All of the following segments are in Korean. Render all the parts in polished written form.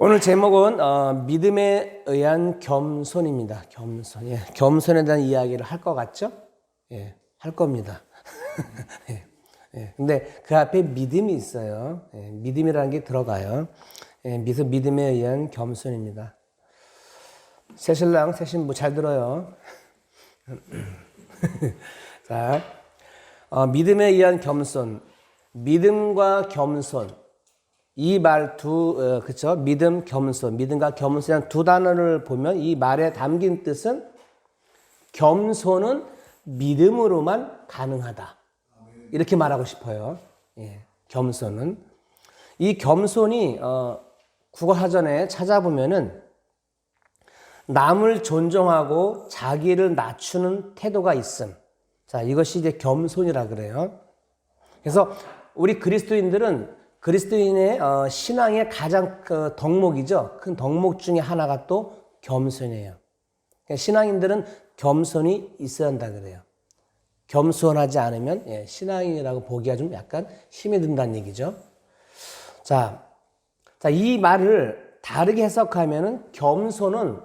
오늘 제목은 믿음에 의한 겸손입니다. 겸손. 예, 겸손에 대한 이야기를 할 것 같죠? 예, 할 겁니다. 예, 예. 근데 그 앞에 믿음이 있어요. 예, 믿음이라는 게 들어가요. 예, 믿음에 의한 겸손입니다. 새신랑, 새신부 잘 들어요. 자, 믿음에 의한 겸손. 믿음과 겸손. 이 말 그쵸? 믿음, 겸손. 믿음과 겸손이라는 두 단어를 보면 이 말에 담긴 뜻은 겸손은 믿음으로만 가능하다. 이렇게 말하고 싶어요. 예, 겸손은. 이 겸손이, 국어사전에 찾아보면은 남을 존중하고 자기를 낮추는 태도가 있음. 자, 이것이 이제 겸손이라 그래요. 그래서 우리 그리스도인들은 그리스도인의 신앙의 가장 덕목이죠. 큰 덕목 중에 하나가 또 겸손이에요. 그러니까 신앙인들은 겸손이 있어야 한다 그래요. 겸손하지 않으면 신앙인이라고 보기가 좀 약간 힘이 든다는 얘기죠. 자, 이 말을 다르게 해석하면은 겸손은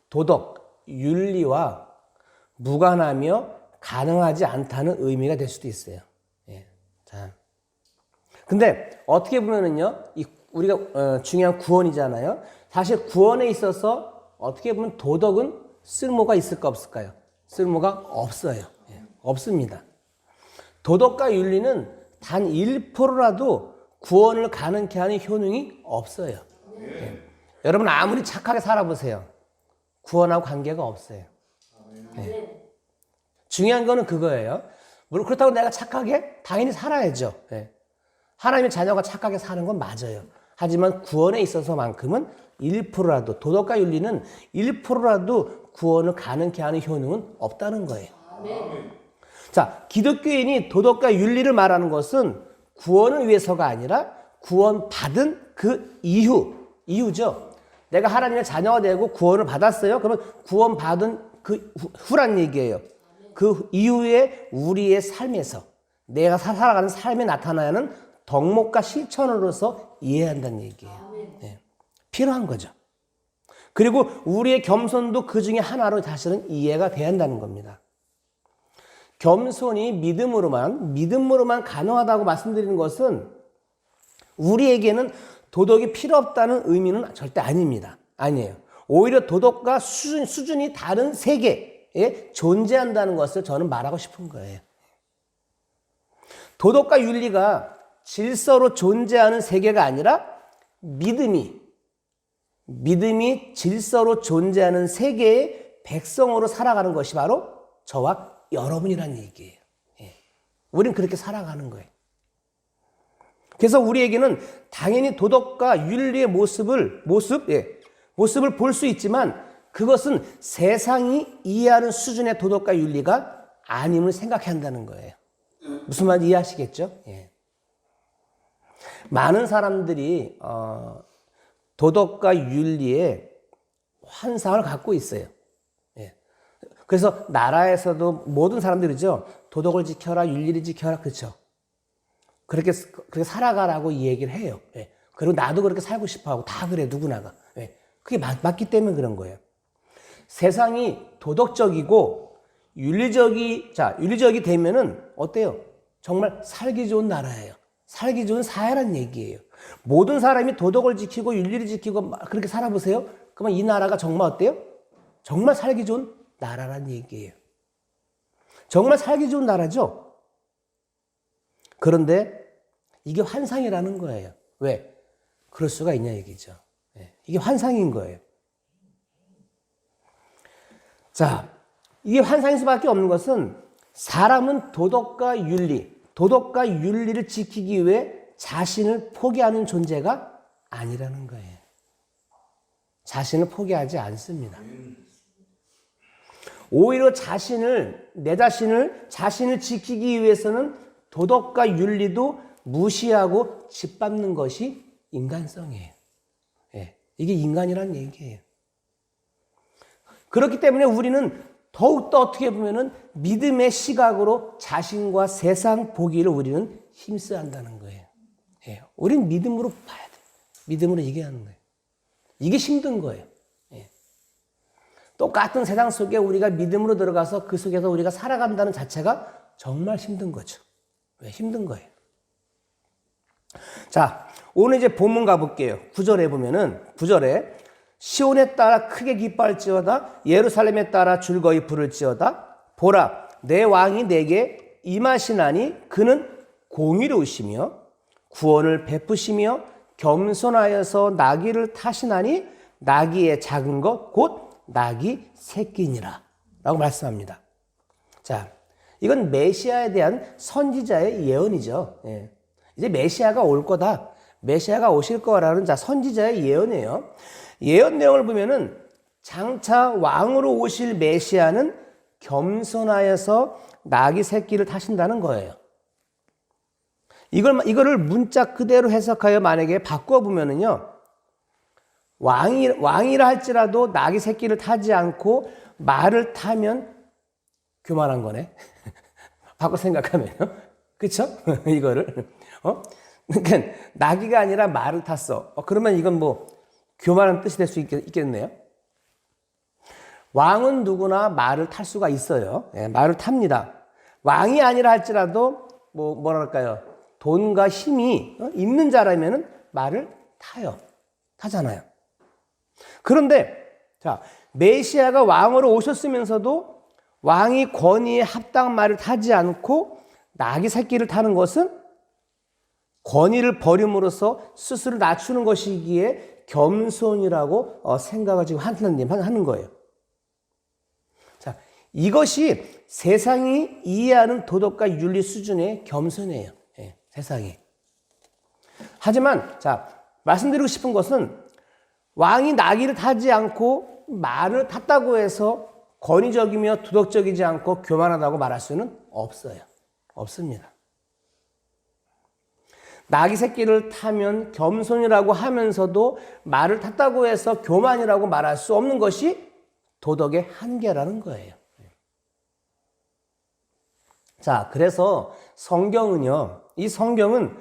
도덕, 윤리와 무관하며 가능하지 않다는 의미가 될 수도 있어요. 예. 자. 근데 어떻게 보면은요, 우리가 중요한 구원이잖아요. 사실 구원에 있어서 어떻게 보면 도덕은 쓸모가 있을까 없을까요? 쓸모가 없어요. 예, 없습니다. 도덕과 윤리는 단 1%라도 구원을 가능케 하는 효능이 없어요. 예. 여러분 아무리 착하게 살아보세요. 구원하고 관계가 없어요. 예. 중요한 거는 그거예요. 물론 그렇다고 내가 착하게 당연히 살아야죠. 예. 하나님의 자녀가 착하게 사는 건 맞아요. 하지만 구원에 있어서만큼은 1%라도 도덕과 윤리는 1%라도 구원을 가능케 하는 효능은 없다는 거예요. 자, 기독교인이 도덕과 윤리를 말하는 것은 구원을 위해서가 아니라 구원받은 그 이후죠. 내가 하나님의 자녀가 되고 구원을 받았어요. 그러면 구원받은 그 후란 얘기예요. 그 이후에 우리의 삶에서 내가 살아가는 삶에 나타나는 덕목과 실천으로서 이해한다는 얘기예요. 네. 필요한 거죠. 그리고 우리의 겸손도 그 중에 하나로 사실은 이해가 돼야 한다는 겁니다. 겸손이 믿음으로만 가능하다고 말씀드리는 것은 우리에게는 도덕이 필요 없다는 의미는 절대 아닙니다. 아니에요. 오히려 도덕과 수준이 다른 세계에 존재한다는 것을 저는 말하고 싶은 거예요. 도덕과 윤리가 질서로 존재하는 세계가 아니라 믿음이 질서로 존재하는 세계의 백성으로 살아가는 것이 바로 저와 여러분이라는 얘기예요. 예. 우리는 그렇게 살아가는 거예요. 그래서 우리에게는 당연히 도덕과 윤리의 모습을 볼 수 있지만 그것은 세상이 이해하는 수준의 도덕과 윤리가 아님을 생각해야 한다는 거예요. 무슨 말인지 이해하시겠죠? 예. 많은 사람들이 도덕과 윤리에 환상을 갖고 있어요. 예. 그래서 나라에서도 모든 사람들이죠. 도덕을 지켜라, 윤리를 지켜라, 그렇죠? 그렇게 살아가라고 이 얘기를 해요. 예. 그리고 나도 그렇게 살고 싶어하고 다 그래, 누구나가. 예. 그게 맞기 때문에 그런 거예요. 세상이 도덕적이고 윤리적이 되면은 어때요? 정말 살기 좋은 나라예요. 살기 좋은 사회란 얘기예요. 모든 사람이 도덕을 지키고 윤리를 지키고 그렇게 살아보세요. 그러면 이 나라가 정말 어때요? 정말 살기 좋은 나라란 얘기예요. 정말 살기 좋은 나라죠? 그런데 이게 환상이라는 거예요. 왜? 그럴 수가 있냐 얘기죠. 이게 환상인 거예요. 자, 이게 환상일 수밖에 없는 것은 사람은 도덕과 윤리를 지키기 위해 자신을 포기하는 존재가 아니라는 거예요. 자신을 포기하지 않습니다. 오히려 자신을 지키기 위해서는 도덕과 윤리도 무시하고 짓밟는 것이 인간성이에요. 예, 이게 인간이란 얘기예요. 그렇기 때문에 우리는 더욱더 어떻게 보면은 믿음의 시각으로 자신과 세상 보기를 우리는 힘써야 한다는 거예요. 예, 우리는 믿음으로 봐야 돼. 믿음으로 이겨야 하는 거예요. 이게 힘든 거예요. 예. 똑같은 세상 속에 우리가 믿음으로 들어가서 그 속에서 우리가 살아간다는 자체가 정말 힘든 거죠. 왜 힘든 거예요? 자, 오늘 이제 본문 가볼게요. 9절에 보면은 9절에 시온에 따라 크게 기뻐할지어다 예루살렘에 따라 즐거이 부를지어다 보라 내 왕이 내게 임하시나니 그는 공의로우시며 구원을 베푸시며 겸손하여서 나귀를 타시나니 나귀의 작은 것 곧 나귀 새끼니라 라고 말씀합니다. 자, 이건 메시아에 대한 선지자의 예언이죠. 예. 이제 메시아가 올 거다. 메시아가 오실 거라는 선지자의 예언이에요. 예언 내용을 보면은 장차 왕으로 오실 메시아는 겸손하여서 나귀 새끼를 타신다는 거예요. 이거를 문자 그대로 해석하여 만약에 바꿔보면은요, 왕이라 할지라도 나귀 새끼를 타지 않고 말을 타면 교만한 거네. 바꿔 생각하면요. 그쵸? 이거를. 그러니까 나귀가 아니라 말을 탔어. 그러면 이건 뭐 교만한 뜻이 될 수 있겠네요. 왕은 누구나 말을 탈 수가 있어요. 예, 말을 탑니다. 왕이 아니라 할지라도 뭐랄까요? 돈과 힘이 있는 자라면은 말을 타요. 타잖아요. 그런데 자, 메시아가 왕으로 오셨으면서도 왕이 권위에 합당한 말을 타지 않고 나귀 새끼를 타는 것은 권위를 버림으로써 스스로 낮추는 것이기에 겸손이라고 생각을 지금 하는 거예요. 자, 이것이 세상이 이해하는 도덕과 윤리 수준의 겸손이에요. 예, 세상이. 하지만 자, 말씀드리고 싶은 것은 왕이 나귀를 타지 않고 말을 탔다고 해서 권위적이며 도덕적이지 않고 교만하다고 말할 수는 없어요. 없습니다. 나귀 새끼를 타면 겸손이라고 하면서도 말을 탔다고 해서 교만이라고 말할 수 없는 것이 도덕의 한계라는 거예요. 자, 그래서 성경은요, 이 성경은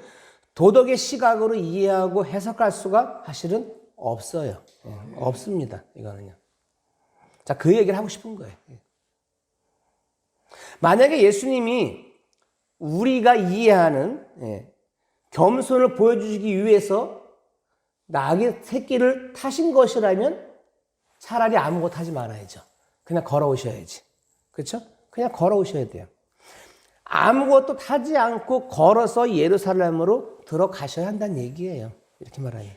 도덕의 시각으로 이해하고 해석할 수가 사실은 없어요. 없습니다. 이거는요. 자, 그 얘기를 하고 싶은 거예요. 만약에 예수님이 우리가 이해하는 겸손을 보여주시기 위해서 나귀 새끼를 타신 것이라면 차라리 아무것도 하지 말아야죠. 그냥 걸어오셔야지. 그렇죠? 그냥 걸어오셔야 돼요. 아무것도 타지 않고 걸어서 예루살렘으로 들어가셔야 한다는 얘기예요. 이렇게 말하면.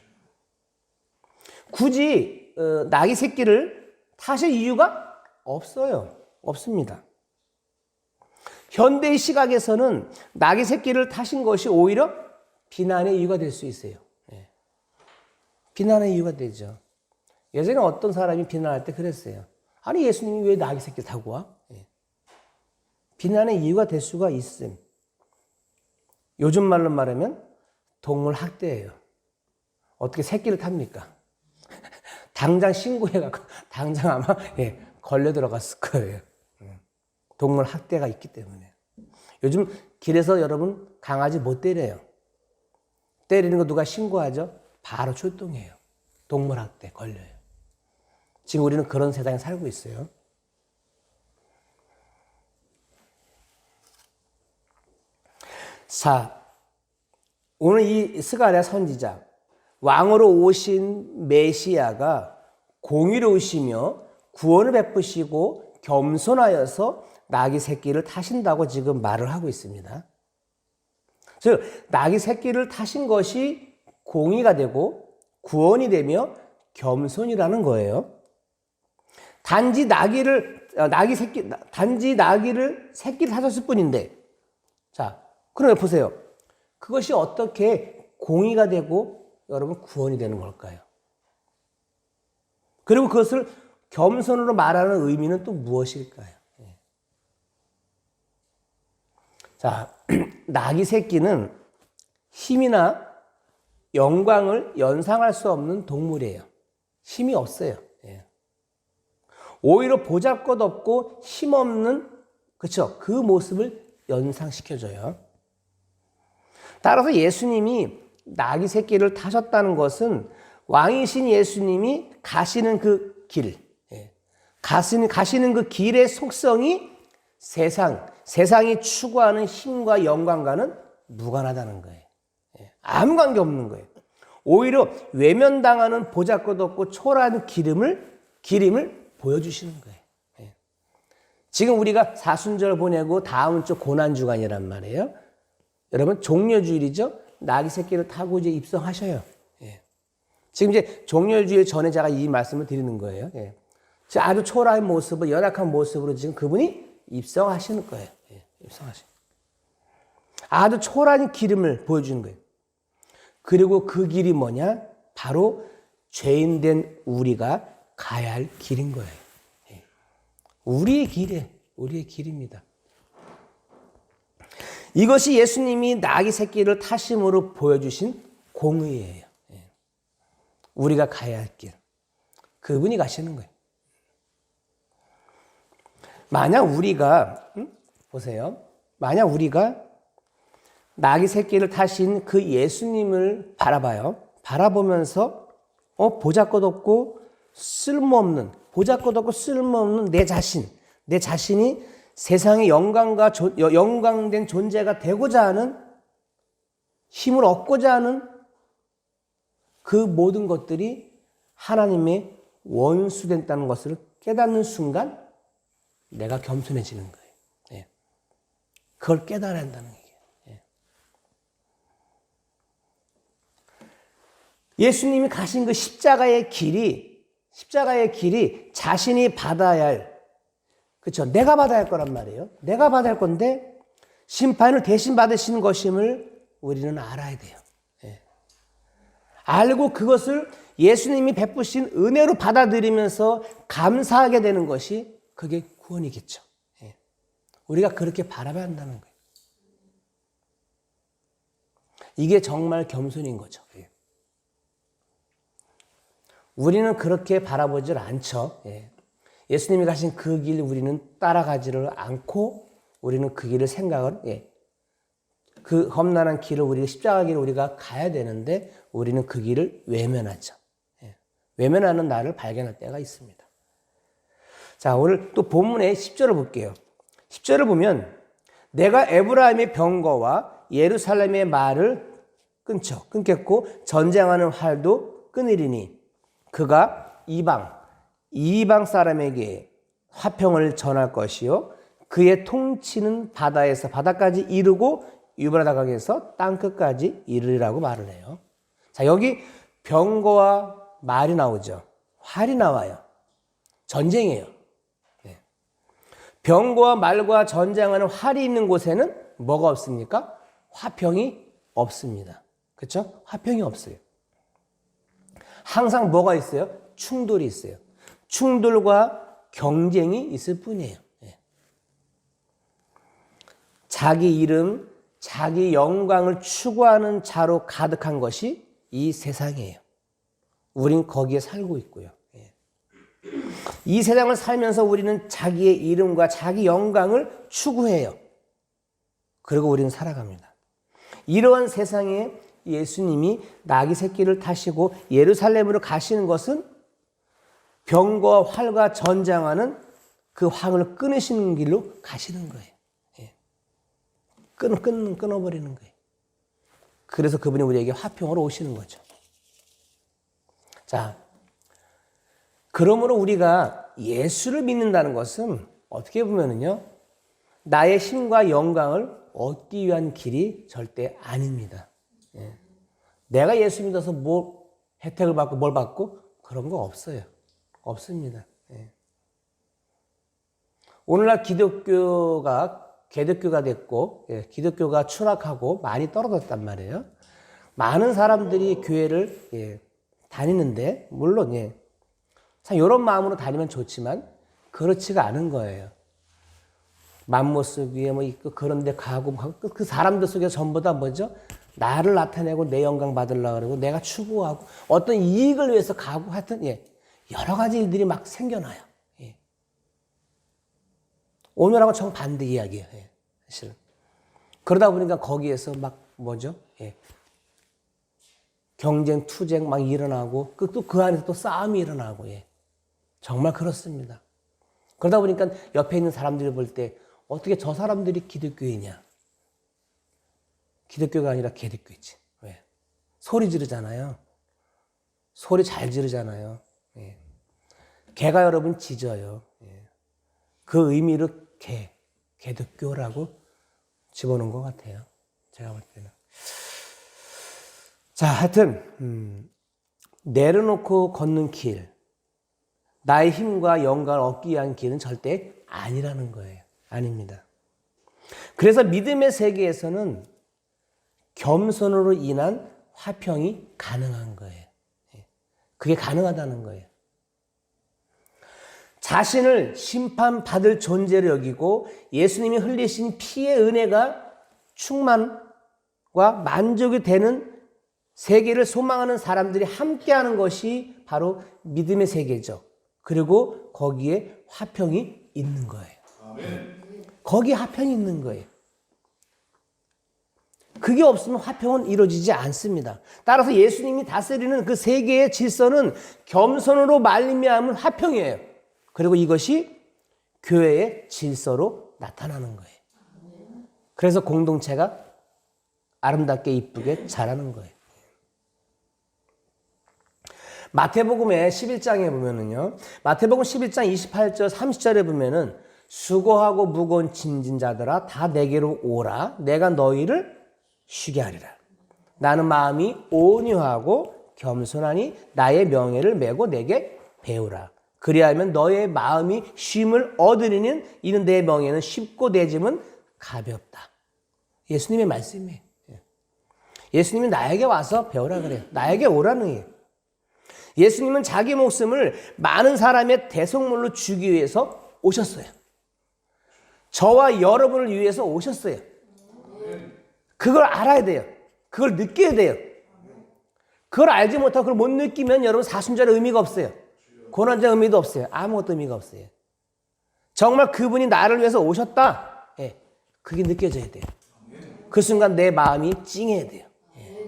굳이 나귀 새끼를 타실 이유가 없어요. 없습니다. 현대의 시각에서는 나귀 새끼를 타신 것이 오히려 비난의 이유가 될 수 있어요. 예. 비난의 이유가 되죠. 예전에 어떤 사람이 비난할 때 그랬어요. 아니 예수님이 왜 나귀 새끼를 타고 와? 예. 비난의 이유가 될 수가 있음. 요즘 말로 말하면 동물 학대예요. 어떻게 새끼를 탑니까? 당장 신고해갖고 당장 아마 걸려 들어갔을 거예요. 동물 학대가 있기 때문에. 요즘 길에서 여러분 강아지 못 때려요. 때리는 거 누가 신고하죠? 바로 출동해요. 동물 학대 걸려요. 지금 우리는 그런 세상에 살고 있어요. 자, 오늘 이 스가랴 선지자, 왕으로 오신 메시아가 공의로우시며 구원을 베푸시고 겸손하여서 나귀 새끼를 타신다고 지금 말을 하고 있습니다. 즉 나귀 새끼를 타신 것이 공의가 되고 구원이 되며 겸손이라는 거예요. 단지 나귀를 새끼를 타셨을 뿐인데, 자, 그럼 보세요. 그것이 어떻게 공의가 되고 여러분 구원이 되는 걸까요? 그리고 그것을 겸손으로 말하는 의미는 또 무엇일까요? 자, 나귀 새끼는 힘이나 영광을 연상할 수 없는 동물이에요. 힘이 없어요. 오히려 보잘것없고 힘없는, 그렇죠? 그 모습을 연상시켜줘요. 따라서 예수님이 나귀 새끼를 타셨다는 것은 왕이신 예수님이 가시는 그 길, 가시는 그 길의 속성이 세상이 추구하는 힘과 영광과는 무관하다는 거예요. 아무 관계 없는 거예요. 오히려 외면당하는 보잘것없고 초라한 기림을 보여주시는 거예요. 지금 우리가 사순절 보내고 다음 주 고난주간이란 말이에요. 여러분 종려주일이죠. 나귀 새끼를 타고 이제 입성하셔요. 지금 이제 종려주일 전에 제가 이 말씀을 드리는 거예요. 아주 초라한 모습을 연약한 모습으로 지금 그분이 입성하시는 거예요. 아주 초라한 기름을 보여주는 거예요. 그리고 그 길이 뭐냐? 바로 죄인된 우리가 가야 할 길인 거예요. 우리의 길입니다. 이것이 예수님이 나귀 새끼를 타심으로 보여주신 공의예요. 우리가 가야 할 길. 그분이 가시는 거예요. 만약 우리가 보세요. 만약 우리가 나귀 새끼를 타신 그 예수님을 바라봐요. 바라보면서 보잘것없고 쓸모없는 내 자신이 세상의 영광된 존재가 되고자 하는 힘을 얻고자 하는 그 모든 것들이 하나님의 원수된다는 것을 깨닫는 순간 내가 겸손해지는 거예요. 그걸 깨달아야 한다는 얘기예요. 예수님이 가신 그 십자가의 길이 자신이 받아야 할, 그렇죠? 내가 받아야 할 거란 말이에요. 내가 받아야 할 건데 심판을 대신 받으시는 것임을 우리는 알아야 돼요. 알고 그것을 예수님이 베푸신 은혜로 받아들이면서 감사하게 되는 것이 그게 구원이겠죠. 우리가 그렇게 바라봐야 한다는 거예요. 이게 정말 겸손인 거죠. 우리는 그렇게 바라보질 않죠. 예수님이 가신 그 길 우리는 따라가지를 않고 우리는 그 길을 그 험난한 길을 우리가 십자가 길을 우리가 가야 되는데 우리는 그 길을 외면하죠. 외면하는 나를 발견할 때가 있습니다. 자, 오늘 또 본문의 10절을 볼게요. 10절을 보면 내가 에브라임의 병거와 예루살렘의 말을 끊겠고 전쟁하는 활도 끊으리니 그가 이방 사람에게 화평을 전할 것이요 그의 통치는 바다에서 바다까지 이르고 유브라다강에서 땅끝까지 이르리라고 말을 해요. 자, 여기 병거와 말이 나오죠. 활이 나와요. 전쟁이에요. 병거와 말과 전쟁하는 활이 있는 곳에는 뭐가 없습니까? 화평이 없습니다. 그렇죠? 화평이 없어요. 항상 뭐가 있어요? 충돌이 있어요. 충돌과 경쟁이 있을 뿐이에요. 자기 이름, 자기 영광을 추구하는 자로 가득한 것이 이 세상이에요. 우린 거기에 살고 있고요. 이 세상을 살면서 우리는 자기의 이름과 자기 영광을 추구해요. 그리고 우리는 살아갑니다. 이러한 세상에 예수님이 나귀 새끼를 타시고 예루살렘으로 가시는 것은 병거와 활과 전쟁하는 그 황을 끊으시는 길로 가시는 거예요. 끊어버리는 거예요. 그래서 그분이 우리에게 화평으로 오시는 거죠. 자, 그러므로 우리가 예수를 믿는다는 것은 어떻게 보면은요, 나의 힘과 영광을 얻기 위한 길이 절대 아닙니다. 내가 예수 믿어서 뭐 혜택을 받고 뭘 받고 그런 거 없어요. 없습니다. 오늘날 기독교가 개독교가 됐고 기독교가 추락하고 많이 떨어졌단 말이에요. 많은 사람들이 교회를 다니는데 물론 참 이런 마음으로 다니면 좋지만 그렇지가 않은 거예요. 맘모습 위에 뭐 있고 그런 데 가고 그 사람들 속에 전부 다 뭐죠? 나를 나타내고 내 영광 받으려고 그러고 내가 추구하고 어떤 이익을 위해서 가고 하여튼 여러 가지 일들이 막 생겨나요. 오늘하고 정반대 이야기예요. 사실은. 그러다 보니까 거기에서 막 뭐죠? 경쟁, 투쟁 막 일어나고 또 그 안에서 또 싸움이 일어나고 예. 정말 그렇습니다. 그러다 보니까 옆에 있는 사람들이 볼 때 어떻게 저 사람들이 기독교이냐. 기독교가 아니라 개독교지. 왜? 소리 지르잖아요. 소리 잘 지르잖아요. 예. 개가 여러분 짖어요. 예. 그 의미로 개독교라고 집어넣은 것 같아요. 제가 볼 때는. 자, 하여튼 내려놓고 걷는 길, 나의 힘과 영광을 얻기 위한 길은 절대 아니라는 거예요. 아닙니다. 그래서 믿음의 세계에서는 겸손으로 인한 화평이 가능한 거예요. 그게 가능하다는 거예요. 자신을 심판받을 존재로 여기고 예수님이 흘리신 피의 은혜가 충만과 만족이 되는 세계를 소망하는 사람들이 함께하는 것이 바로 믿음의 세계죠. 그리고 거기에 화평이 있는 거예요. 거기에 화평이 있는 거예요. 그게 없으면 화평은 이루어지지 않습니다. 따라서 예수님이 다스리는 그 세계의 질서는 겸손으로 말미암은 화평이에요. 그리고 이것이 교회의 질서로 나타나는 거예요. 그래서 공동체가 아름답게 이쁘게 자라는 거예요. 마태복음의 11장에 보면은요. 마태복음 11장 28절 30절에 보면은 수고하고 무거운 짐진 자들아 다 내게로 오라. 내가 너희를 쉬게 하리라. 나는 마음이 온유하고 겸손하니 나의 명예를 메고 내게 배우라. 그리하면 너의 마음이 쉼을 얻으리니 이는 내 명예는 쉽고 내 짐은 가볍다. 예수님의 말씀이에요. 예수님이 나에게 와서 배우라 그래요. 나에게 오라는 거예요. 예수님은 자기 목숨을 많은 사람의 대속물로 주기 위해서 오셨어요. 저와 여러분을 위해서 오셨어요. 그걸 알아야 돼요. 그걸 느껴야 돼요. 그걸 알지 못하고 그걸 못 느끼면 여러분 사순절의 의미가 없어요. 고난의 의미도 없어요. 아무것도 의미가 없어요. 정말 그분이 나를 위해서 오셨다. 예, 그게 느껴져야 돼요. 그 순간 내 마음이 찡해야 돼요. 예.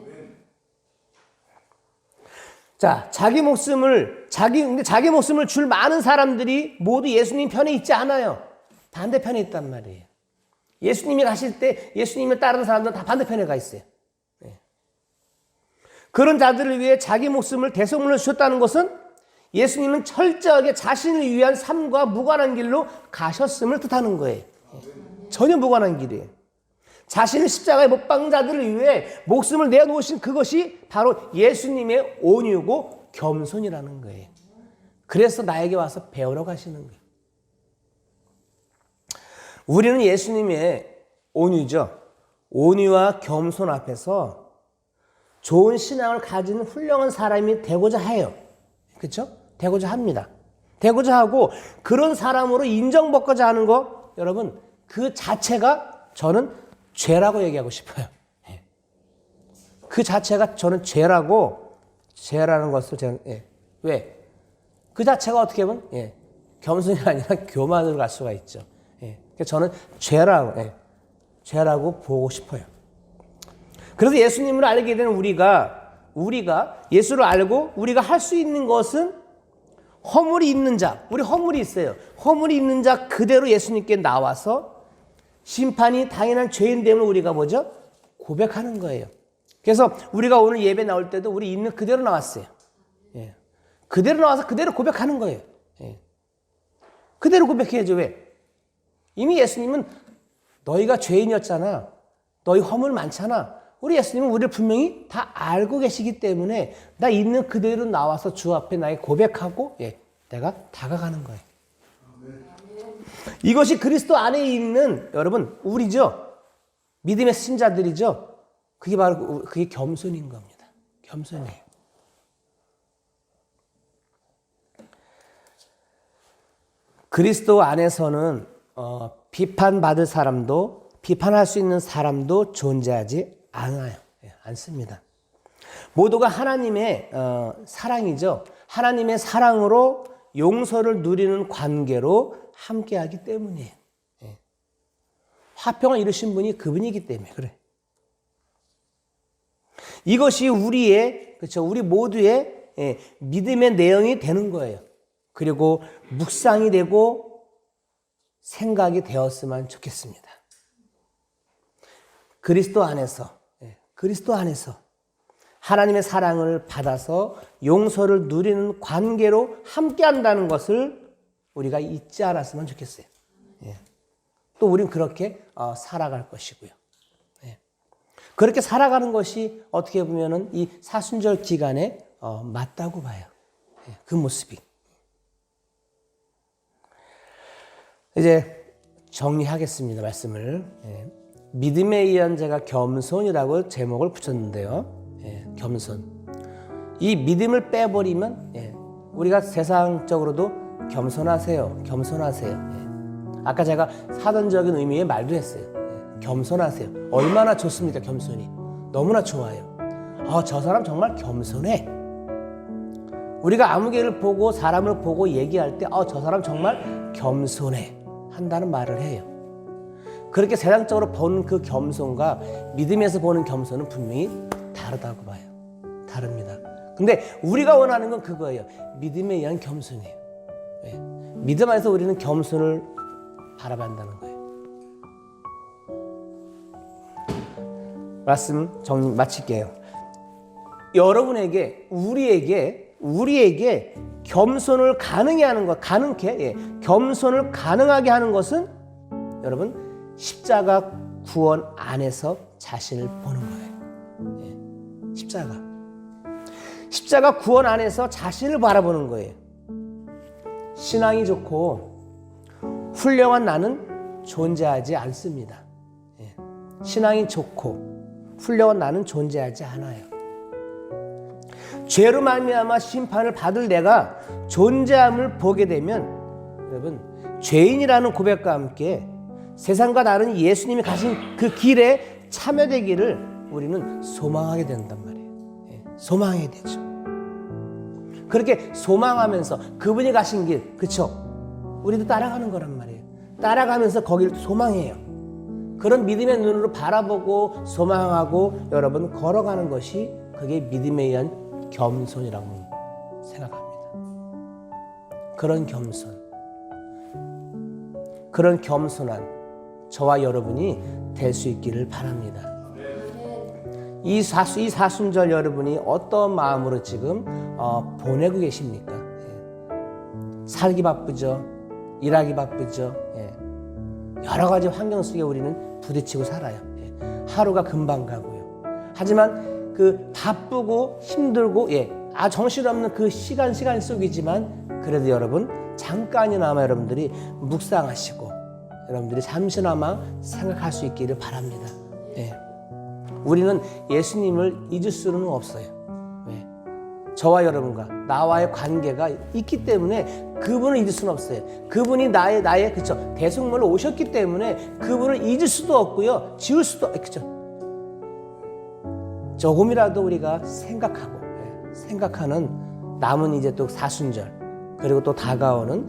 자, 자기 목숨을 줄 많은 사람들이 모두 예수님 편에 있지 않아요. 반대편에 있단 말이에요. 예수님이 가실 때 예수님을 따르는 사람들은 다 반대편에 가 있어요. 네. 그런 자들을 위해 자기 목숨을 대속물로 주셨다는 것은 예수님은 철저하게 자신을 위한 삶과 무관한 길로 가셨음을 뜻하는 거예요. 전혀 무관한 길이에요. 자신을 십자가에 못 박은 자들을 위해 목숨을 내놓으신 그것이 바로 예수님의 온유고 겸손이라는 거예요. 그래서 나에게 와서 배우러 가시는 거예요. 우리는 예수님의 온유죠. 온유와 겸손 앞에서 좋은 신앙을 가진 훌륭한 사람이 되고자 해요. 그렇죠? 되고자 합니다. 되고자 하고 그런 사람으로 인정받고자 하는 거 여러분 그 자체가 저는 죄라고 얘기하고 싶어요. 그 자체가 저는 죄라는 것을 제가 왜? 그 자체가 어떻게 보면 겸손이 아니라 교만으로 갈 수가 있죠. 저는 죄라고 보고 싶어요. 그래서 예수님을 알게 되는 우리가 예수를 알고 우리가 할 수 있는 것은 허물이 있는 자, 우리 허물이 있어요. 허물이 있는 자 그대로 예수님께 나와서 심판이 당연한 죄인됨을 우리가 뭐죠? 고백하는 거예요. 그래서 우리가 오늘 예배 나올 때도 우리 있는 그대로 나왔어요. 그대로 나와서 그대로 고백하는 거예요. 그대로 고백해야죠. 왜? 이미 예수님은 너희가 죄인이었잖아. 너희 허물 많잖아. 우리 예수님은 우리를 분명히 다 알고 계시기 때문에 나 있는 그대로 나와서 주 앞에 나의 고백하고 내가 다가가는 거예요. 이것이 그리스도 안에 있는 여러분 우리죠. 믿음의 신자들이죠. 그게 바로 그게 겸손인 겁니다. 겸손이에요. 그리스도 안에서는 비판받을 사람도 비판할 수 있는 사람도 존재하지 않아요. 않습니다. 모두가 하나님의 사랑이죠. 하나님의 사랑으로 용서를 누리는 관계로 함께하기 때문이에요. 화평을 이루신 분이 그분이기 때문에 그래. 이것이 우리의 그렇죠? 우리 모두의 믿음의 내용이 되는 거예요. 그리고 묵상이 되고 생각이 되었으면 좋겠습니다. 그리스도 안에서 하나님의 사랑을 받아서 용서를 누리는 관계로 함께 한다는 것을 우리가 잊지 않았으면 좋겠어요. 또 우린 그렇게 살아갈 것이고요. 그렇게 살아가는 것이 어떻게 보면은 이 사순절 기간에 맞다고 봐요. 그 모습이. 이제 정리하겠습니다. 말씀을. 믿음에 의한 자가 겸손이라고 제목을 붙였는데요. 겸손. 이 믿음을 빼버리면 우리가 세상적으로도 겸손하세요. 아까 제가 사전적인 의미의 말도 했어요. 겸손하세요. 얼마나 좋습니까? 겸손이. 너무나 좋아요. 저 사람 정말 겸손해. 우리가 아무개를 보고 사람을 보고 얘기할 때 저 사람 정말 겸손해 한다는 말을 해요. 그렇게 세상적으로 보는 그 겸손과 믿음에서 보는 겸손은 분명히 다르다고 봐요. 다릅니다. 근데 우리가 원하는 건 그거예요. 믿음에 의한 겸손이에요. 믿음 안에서 우리는 겸손을 바라본다는 거예요. 말씀 마칠게요. 여러분에게 우리에게 겸손을 겸손을 가능하게 하는 것은 여러분 십자가 구원 안에서 자신을 보는 거예요. 십자가 구원 안에서 자신을 바라보는 거예요. 신앙이 좋고 훌륭한 나는 존재하지 않습니다. 신앙이 좋고 훌륭한 나는 존재하지 않아요. 죄로 말미암아 심판을 받을 내가 존재함을 보게 되면 여러분 죄인이라는 고백과 함께 세상과 다른 예수님이 가신 그 길에 참여되기를 우리는 소망하게 된단 말이에요. 소망해야 되죠. 그렇게 소망하면서 그분이 가신 길, 그렇죠? 우리도 따라가는 거란 말이에요. 따라가면서 거기를 소망해요. 그런 믿음의 눈으로 바라보고 소망하고 여러분 걸어가는 것이 그게 믿음에 의한 겸손이라고 생각합니다. 그런 겸손한 저와 여러분이 될 수 있기를 바랍니다. 이 사순절 여러분이 어떤 마음으로 지금 보내고 계십니까? 살기 바쁘죠. 일하기 바쁘죠. 여러 가지 환경 속에 우리는 부딪히고 살아요. 하루가 금방 가고요. 하지만 그 바쁘고 힘들고 정신없는 그 시간 속이지만 그래도 여러분 잠깐이나마 여러분들이 묵상하시고 여러분들이 잠시나마 생각할 수 있기를 바랍니다. 우리는 예수님을 잊을 수는 없어요. 저와 여러분과 나와의 관계가 있기 때문에 그분을 잊을 수는 없어요. 그분이 나의 그쵸 대속물로 오셨기 때문에 그분을 잊을 수도 없고요, 지울 수도 그쵸. 조금이라도 우리가 생각하는 남은 이제 또 사순절 그리고 또 다가오는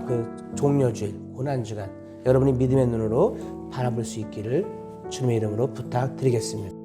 그 종려주일 고난주간 여러분이 믿음의 눈으로 바라볼 수 있기를 주님의 이름으로 부탁드리겠습니다.